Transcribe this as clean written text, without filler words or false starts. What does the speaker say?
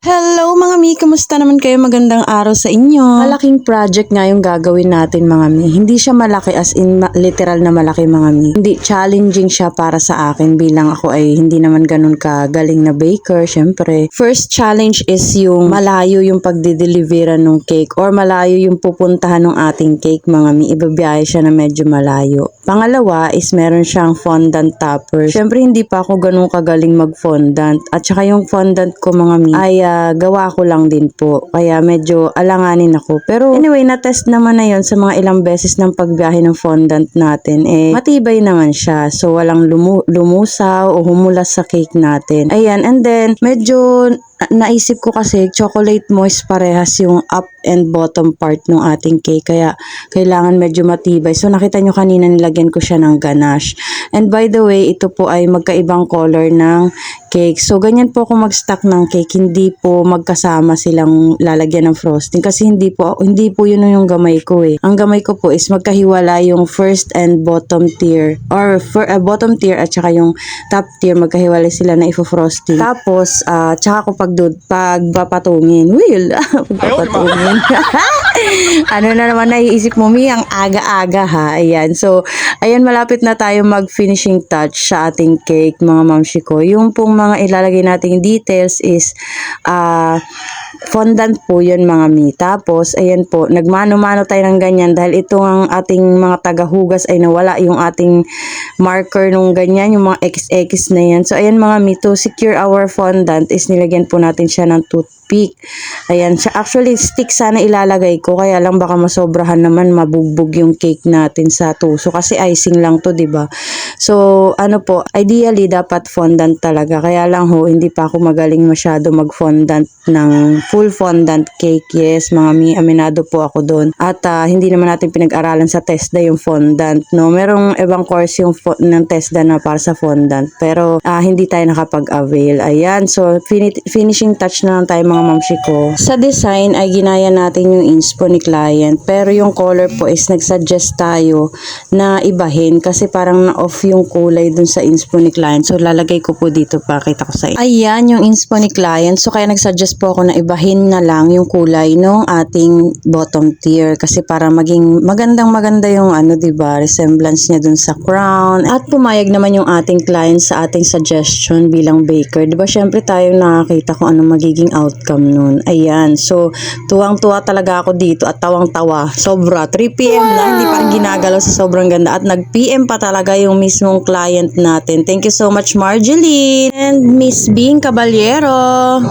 Hello mga mi, kamusta naman kayo? Magandang araw sa inyo. Malaking project nga yung gagawin natin mga mi. Hindi siya malaki as in literal na malaki mga mi. Hindi, challenging siya para sa akin bilang ako ay hindi naman ganun kagaling na baker. Syempre, first challenge is yung malayo yung pagdideliveran ng cake or malayo yung pupuntahan ng ating cake mga mi. Ibabiyahe siya na medyo malayo. Pangalawa is meron siyang fondant topper. Syempre, hindi pa ako ganun kagaling mag-fondant. At saka yung fondant ko mga mi ay gawa ko lang din po. Kaya medyo alanganin ako. Pero anyway, na-test naman na yon sa mga ilang beses ng pagbiyahe ng fondant natin. Matibay naman siya. So, walang lumusaw o humulas sa cake natin. Ayan. And then, medyo naisip ko kasi chocolate moist parehas yung up and bottom part ng ating cake. Kaya, kailangan medyo matibay. So, nakita nyo kanina nilagyan ko siya ng ganache. And by the way, ito po ay magkaibang color ng cake. So, ganyan po ako mag-stack ng cake. Hindi po magkasama silang lalagyan ng frosting. Kasi hindi po yun yung gamay ko eh. Ang gamay ko po is magkahiwala yung first and bottom tier. Or bottom tier at saka yung top tier. Magkahiwala sila na ifo-frosting. Tapos, tsaka ko pagpapatungin. Pagpapatungin. Ano na naman naiisip mo, Mi? Ang aga-aga ha. Ayan. So, ayan, malapit na tayo mag-finishing touch sa ating cake, mga mamshi ko. Yung pong mga ilalagay nating details is fondant po yun mga mi. Tapos, ayan po, nagmano-mano tayo ng ganyan dahil ito ang ating mga tagahugas ay nawala yung ating marker nung ganyan, yung mga XX na yan. So, ayan mga mi, to secure our fondant is nilagyan po natin siya ng toothpick. Ayan, actually stick sana ilalagay ko, kaya lang baka masobrahan naman, mabugbog yung cake natin sa tuso kasi icing lang to, 'di ba? So, ano po, ideally dapat fondant talaga. Kaya lang ho, hindi pa ako magaling masyado mag-fondant ng full fondant cake. Yes, mga mi, aminado po ako doon. At hindi naman natin pinag-aralan sa TESDA yung fondant, no? Merong ibang course yung ng TESDA na para sa fondant, pero hindi tayo nakapag-avail. Ayan, so finishing touch na lang tayo mga mamshi ko. Sa design ay ginaya natin yung inspo ni client, pero yung color po is nagsuggest tayo na ibahin kasi parang na-off yung kulay dun sa inspo ni client. So lalagay ko po dito, pakita ko sa inyo. Ayan yung inspo ni client. So kaya nagsuggest po ako na ibahin na lang yung kulay ng ating bottom tier kasi para maging maganda yung diba, resemblance niya dun sa crown. At pumayag naman yung ating client sa ating suggestion bilang baker. Diba, syempre tayo nakakita kung ano magiging outcome nun. Ayan. So, tuwang-tuwa talaga ako dito at tawang-tawa. Sobra. 3 PM na. Hindi pa rin ginagalaw sa sobrang ganda. At nag-PM pa talaga yung mismong client natin. Thank you so much, Marjeline and Miss Bing Caballero.